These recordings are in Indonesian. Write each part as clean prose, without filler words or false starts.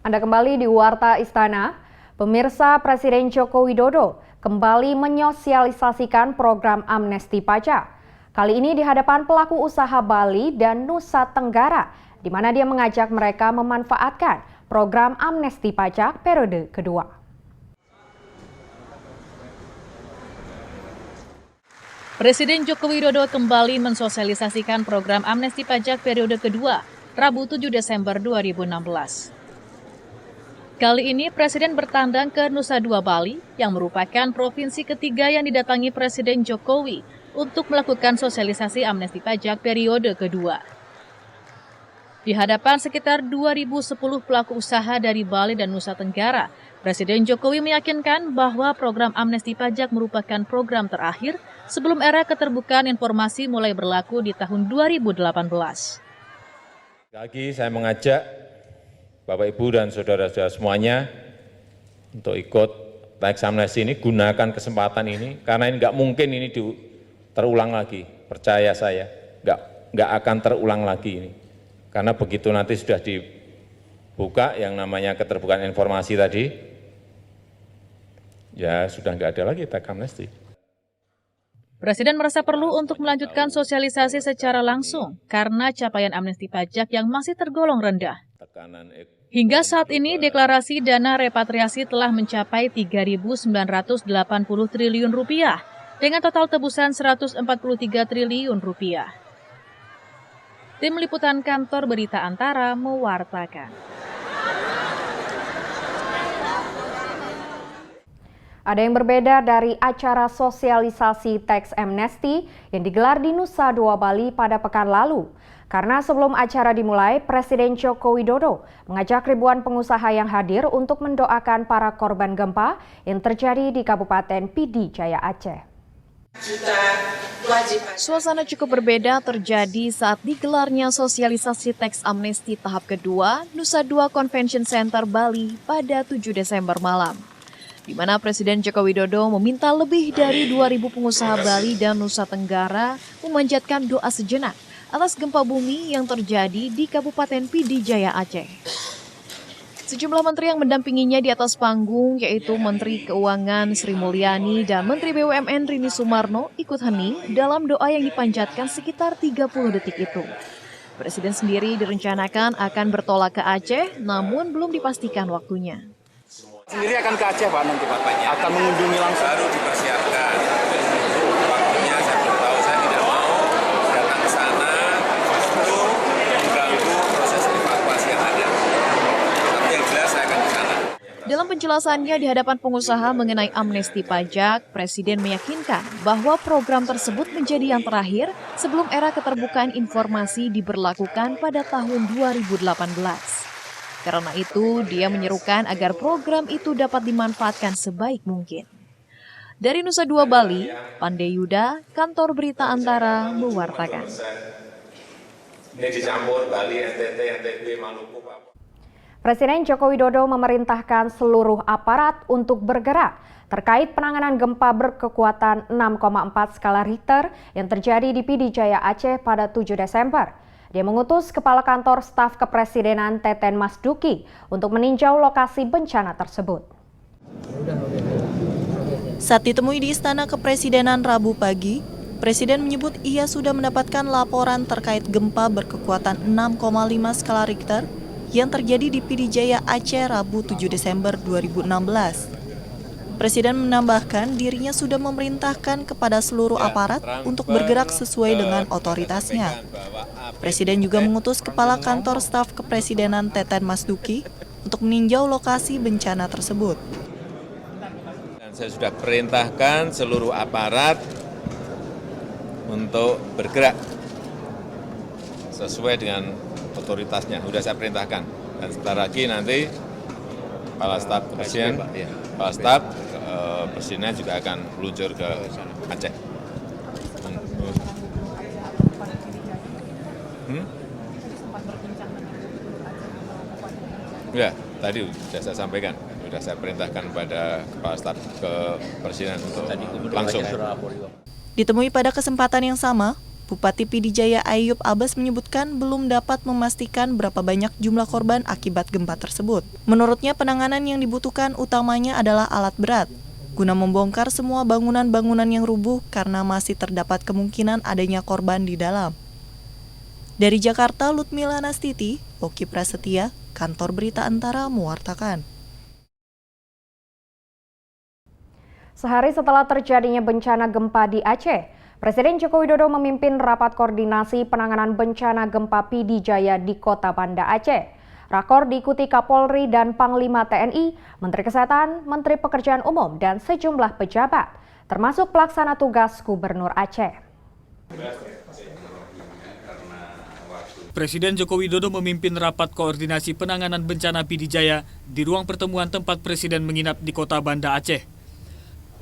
Anda kembali di Warta Istana. Pemirsa, Presiden Joko Widodo kembali menyosialisasikan program amnesti pajak. Kali ini di hadapan pelaku usaha Bali dan Nusa Tenggara, di mana dia mengajak mereka memanfaatkan program amnesti pajak periode kedua. Presiden Joko Widodo kembali mensosialisasikan program amnesti pajak periode kedua, Rabu 7 Desember 2016. Kali ini Presiden bertandang ke Nusa Dua Bali yang merupakan provinsi ketiga yang didatangi Presiden Jokowi untuk melakukan sosialisasi amnesti pajak periode kedua. Di hadapan sekitar 2010 pelaku usaha dari Bali dan Nusa Tenggara, Presiden Jokowi meyakinkan bahwa program amnesti pajak merupakan program terakhir sebelum era keterbukaan informasi mulai berlaku di tahun 2018. Lagi saya mengajak Bapak Ibu dan saudara-saudara semuanya untuk ikut tax amnesty ini, gunakan kesempatan ini karena ini nggak mungkin ini terulang lagi, percaya saya nggak akan terulang lagi ini karena begitu nanti sudah dibuka yang namanya keterbukaan informasi tadi ya sudah nggak ada lagi tax amnesty. Presiden merasa perlu untuk melanjutkan sosialisasi secara langsung karena capaian amnesti pajak yang masih tergolong rendah. Hingga saat ini, deklarasi dana repatriasi telah mencapai 3.980 triliun rupiah dengan total tebusan 143 triliun rupiah. Tim Liputan Kantor Berita Antara mewartakan. Ada yang berbeda dari acara sosialisasi tax amnesty yang digelar di Nusa Dua Bali pada pekan lalu. Karena sebelum acara dimulai, Presiden Joko Widodo mengajak ribuan pengusaha yang hadir untuk mendoakan para korban gempa yang terjadi di Kabupaten Pidi Jaya Aceh. Suasana cukup berbeda terjadi saat digelarnya sosialisasi tax amnesty tahap kedua Nusa Dua Convention Center Bali pada 7 Desember malam, di mana Presiden Joko Widodo meminta lebih dari 2.000 pengusaha Bali dan Nusa Tenggara memanjatkan doa sejenak atas gempa bumi yang terjadi di Kabupaten Pidi Jaya Aceh. Sejumlah menteri yang mendampinginya di atas panggung, yaitu Menteri Keuangan Sri Mulyani dan Menteri BUMN Rini Sumarno ikut hening dalam doa yang dipanjatkan sekitar 30 detik itu. Presiden sendiri direncanakan akan bertolak ke Aceh, namun belum dipastikan waktunya. Sendiri akan ke Aceh Pak nanti Pak? Akan mengunjungi langsung? Baru dipersiapkan. Waktunya saya belum tahu, saya tidak mau datang ke sana justru mengganggu proses evakuasi yang ada. Tapi yang jelas saya akan ke sana. Dalam penjelasannya di hadapan pengusaha mengenai amnesti pajak, Presiden meyakinkan bahwa program tersebut menjadi yang terakhir sebelum era keterbukaan informasi diberlakukan pada tahun 2018. Karena itu, dia menyerukan agar program itu dapat dimanfaatkan sebaik mungkin. Dari Nusa Dua Bali, Pandey Yuda, Kantor Berita Antara, mewartakan. Ini dicampur Bali, NTT, NTB, Maluku, Papua. Presiden Joko Widodo memerintahkan seluruh aparat untuk bergerak terkait penanganan gempa berkekuatan 6,4 skala Richter yang terjadi di Pidi Jaya Aceh pada 7 Desember. Dia mengutus Kepala Kantor Staf Kepresidenan Teten Mas Duki untuk meninjau lokasi bencana tersebut. Saat ditemui di Istana Kepresidenan Rabu pagi, Presiden menyebut ia sudah mendapatkan laporan terkait gempa berkekuatan 6,5 skala Richter yang terjadi di Pidi Jaya Aceh Rabu 7 Desember 2016. Presiden menambahkan dirinya sudah memerintahkan kepada seluruh aparat untuk bergerak sesuai dengan otoritasnya. Presiden juga mengutus Kepala Kantor Staf Kepresidenan Teten Mas Duki untuk meninjau lokasi bencana tersebut. Dan saya sudah perintahkan seluruh aparat untuk bergerak sesuai dengan otoritasnya. Sudah saya perintahkan. Dan sebentar lagi nanti Kepala Staf Kepresiden, Kepala Staf Presiden juga akan meluncur ke Aceh. Ya, tadi sudah saya sampaikan, sudah saya perintahkan pada Kepala Staf Kepresiden untuk langsung. Ditemui pada kesempatan yang sama, Bupati Pidijaya Ayub Abbas menyebutkan belum dapat memastikan berapa banyak jumlah korban akibat gempa tersebut. Menurutnya penanganan yang dibutuhkan utamanya adalah alat berat, guna membongkar semua bangunan-bangunan yang rubuh karena masih terdapat kemungkinan adanya korban di dalam. Dari Jakarta, Lutmila Nastiti, Oki Prasetya, Kantor Berita Antara mewartakan. Sehari setelah terjadinya bencana gempa di Aceh, Presiden Joko Widodo memimpin rapat koordinasi penanganan bencana gempa Pidijaya di Kota Banda Aceh. Rakor diikuti Kapolri dan Panglima TNI, Menteri Kesehatan, Menteri Pekerjaan Umum, dan sejumlah pejabat, termasuk pelaksana tugas Gubernur Aceh. Presiden Joko Widodo memimpin rapat koordinasi penanganan bencana Pidijaya di ruang pertemuan tempat Presiden menginap di Kota Banda Aceh.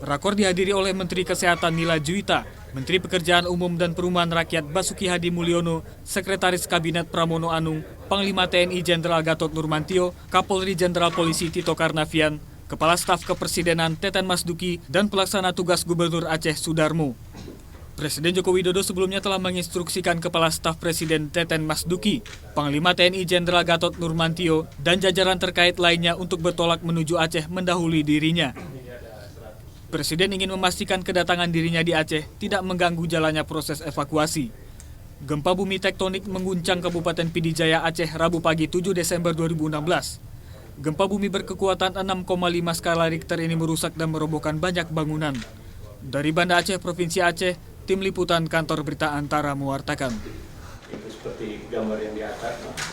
Rakor dihadiri oleh Menteri Kesehatan Nila Juwita, Menteri Pekerjaan Umum dan Perumahan Rakyat Basuki Hadi Mulyono, Sekretaris Kabinet Pramono Anung, Panglima TNI Jenderal Gatot Nurmantio, Kapolri Jenderal Polisi Tito Karnavian, Kepala Staf Kepresidenan Teten Mas Duki, dan Pelaksana Tugas Gubernur Aceh Sudarmo. Presiden Joko Widodo sebelumnya telah menginstruksikan Kepala Staf Presiden Teten Mas Duki, Panglima TNI Jenderal Gatot Nurmantio, dan jajaran terkait lainnya untuk bertolak menuju Aceh mendahului dirinya. Presiden ingin memastikan kedatangan dirinya di Aceh tidak mengganggu jalannya proses evakuasi. Gempa bumi tektonik mengguncang Kabupaten Pidijaya Aceh Rabu pagi 7 Desember 2016. Gempa bumi berkekuatan 6,5 skala Richter ini merusak dan merobohkan banyak bangunan. Dari Banda Aceh, Provinsi Aceh, Tim Liputan Kantor Berita Antara mewartakan. Itu seperti gambar yang di atas.